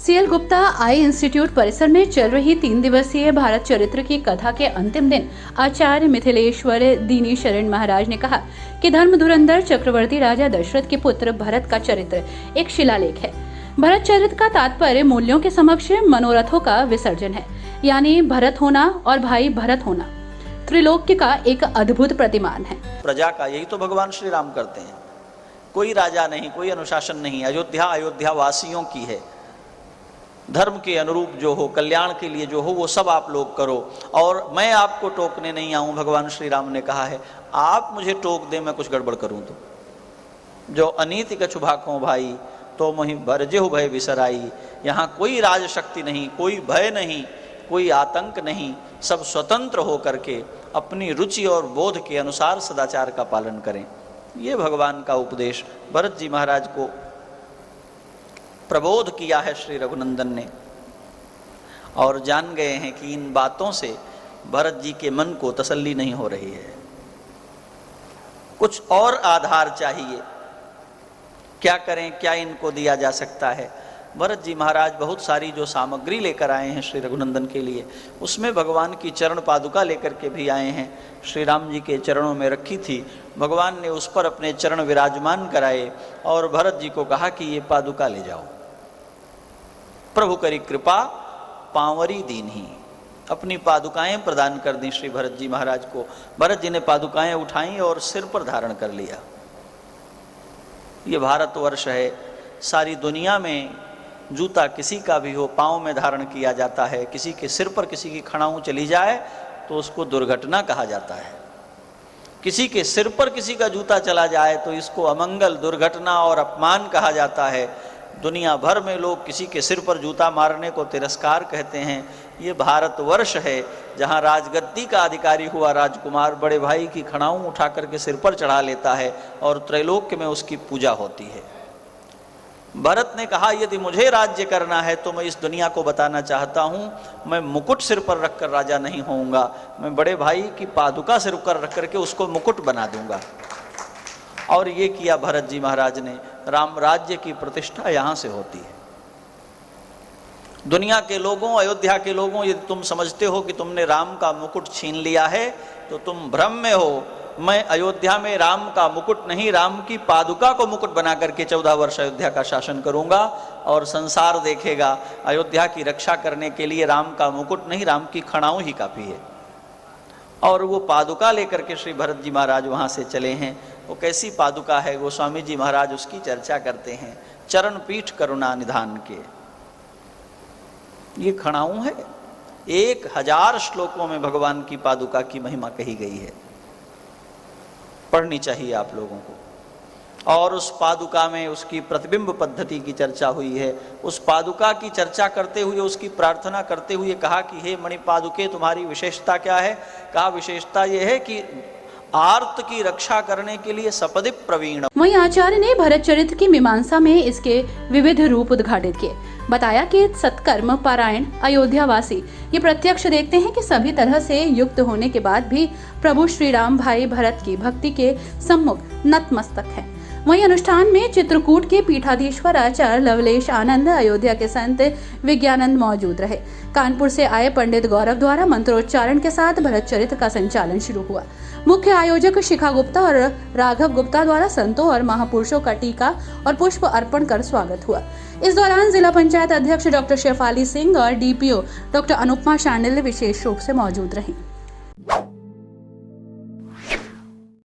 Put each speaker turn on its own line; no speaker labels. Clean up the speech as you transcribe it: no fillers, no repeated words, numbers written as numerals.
CL Gupta आई institute परिसर में चल रही 3 दिवसीय भारत चरित्र की कथा के अंतिम दिन आचार्य मिथिलेश्वर दीनी शरण महाराज ने कहा कि धर्म धुरंधर चक्रवर्ती राजा दशरथ के पुत्र भरत का चरित्र एक शिलालेख है। भरत चरित्र का तात्पर्य मूल्यों के समक्ष मनोरथों का विसर्जन है, यानी भरत होना और भाई भरत होना त्रिलोक्य का एक अद्भुत प्रतिमान है।
प्रजा का यही तो भगवान श्री राम करते हैं। कोई राजा नहीं, कोई अनुशासन नहीं। अयोध्या वासियों की है। धर्म के अनुरूप जो हो, कल्याण के लिए जो हो, वो सब आप लोग करो और मैं आपको टोकने नहीं आऊँ। भगवान श्री राम ने कहा है, आप मुझे टोक दें, मैं कुछ गड़बड़ करूँ तो। जो अनीति कछु भाखों भाई, तो मोहि भरजेहु भय बिसराई। यहाँ कोई राजशक्ति नहीं, कोई भय नहीं, कोई आतंक नहीं। सब स्वतंत्र हो करके अपनी रुचि और बोध के अनुसार सदाचार का पालन करें। ये भगवान का उपदेश भरत जी महाराज को प्रबोध किया है श्री रघुनंदन ने, और जान गए हैं कि इन बातों से भरत जी के मन को तसल्ली नहीं हो रही है। कुछ और आधार चाहिए। क्या करें, क्या इनको दिया जा सकता है। भरत जी महाराज बहुत सारी जो सामग्री लेकर आए हैं श्री रघुनंदन के लिए, उसमें भगवान की चरण पादुका लेकर के भी आए हैं। श्री राम जी के चरणों में रखी थी, भगवान ने उस पर अपने चरण विराजमान कराए और भरत जी को कहा कि ये पादुका ले जाओ। प्रभु करी कृपा पांवरी दीन्ही, अपनी पादुकाएं प्रदान कर दी श्री भरत जी महाराज को। भरत जी ने पादुकाएं उठाई और सिर पर धारण कर लिया। ये भारतवर्ष है। सारी दुनिया में जूता किसी का भी हो, पाँव में धारण किया जाता है। किसी के सिर पर किसी की खड़ाऊं चली जाए तो उसको दुर्घटना कहा जाता है। किसी के सिर पर किसी का जूता चला जाए तो इसको अमंगल, दुर्घटना और अपमान कहा जाता है। दुनिया भर में लोग किसी के सिर पर जूता मारने को तिरस्कार कहते हैं। ये भारतवर्ष है जहाँ राजगद्दी का अधिकारी हुआ राजकुमार बड़े भाई की खड़ाऊं उठा करके सिर पर चढ़ा लेता है और त्रैलोक्य में उसकी पूजा होती है। भरत ने कहा, यदि मुझे राज्य करना है तो मैं इस दुनिया को बताना चाहता हूँ, मैं मुकुट सिर पर रखकर राजा नहीं होऊंगा। मैं बड़े भाई की पादुका सिर पर रख करके उसको मुकुट बना दूंगा। और ये किया भरत जी महाराज ने। राम राज्य की प्रतिष्ठा यहाँ से होती है। दुनिया के लोगों, अयोध्या के लोगों, यदि तुम समझते हो कि तुमने राम का मुकुट छीन लिया है तो तुम भ्रम में हो। मैं अयोध्या में राम का मुकुट नहीं, राम की पादुका को मुकुट बना करके 14 वर्ष अयोध्या का शासन करूंगा और संसार देखेगा। अयोध्या की रक्षा करने के लिए राम का मुकुट नहीं, राम की खड़ाऊं ही काफी है। और वो पादुका लेकर के श्री भरत जी महाराज वहाँ से चले हैं। वो कैसी पादुका है, गोस्वामी जी महाराज उसकी चर्चा करते हैं। चरण पीठ करुणा निधान के ये खड़ाऊं है। 1000 श्लोकों में भगवान की पादुका की महिमा कही गई है। पढ़नी चाहिए आप लोगों को। और उस पादुका में उसकी प्रतिबिंब पद्धति की चर्चा हुई है। उस पादुका की चर्चा करते हुए, उसकी प्रार्थना करते हुए कहा कि हे मणि पादुके, तुम्हारी विशेषता क्या है। कहा विशेषता यह है कि आर्त की रक्षा करने के लिए सपदि प्रवीण।
वहीं आचार्य ने भरत चरित्र की मीमांसा में इसके विविध रूप उद्घाटित किए। बताया कि सत्कर्म पारायण अयोध्यावासी ये प्रत्यक्ष देखते हैं कि सभी तरह से युक्त होने के बाद भी प्रभु श्री राम भाई भरत की भक्ति के सम्मुख नतमस्तक है। वहीं अनुष्ठान में चित्रकूट के पीठाधीश्वर आचार्य लवलेश आनंद, अयोध्या के संत विज्ञानंद मौजूद रहे। कानपुर से आए पंडित गौरव द्वारा मंत्रोच्चारण के साथ भरत चरित्र का संचालन शुरू हुआ। मुख्य आयोजक शिखा गुप्ता और राघव गुप्ता द्वारा संतों और महापुरुषों का टीका और पुष्प अर्पण कर स्वागत हुआ। इस दौरान जिला पंचायत अध्यक्ष डॉक्टर शेफाली सिंह और डीपीओ डॉक्टर अनुपमा शांडिल्य विशेष रूप से मौजूद रहीं।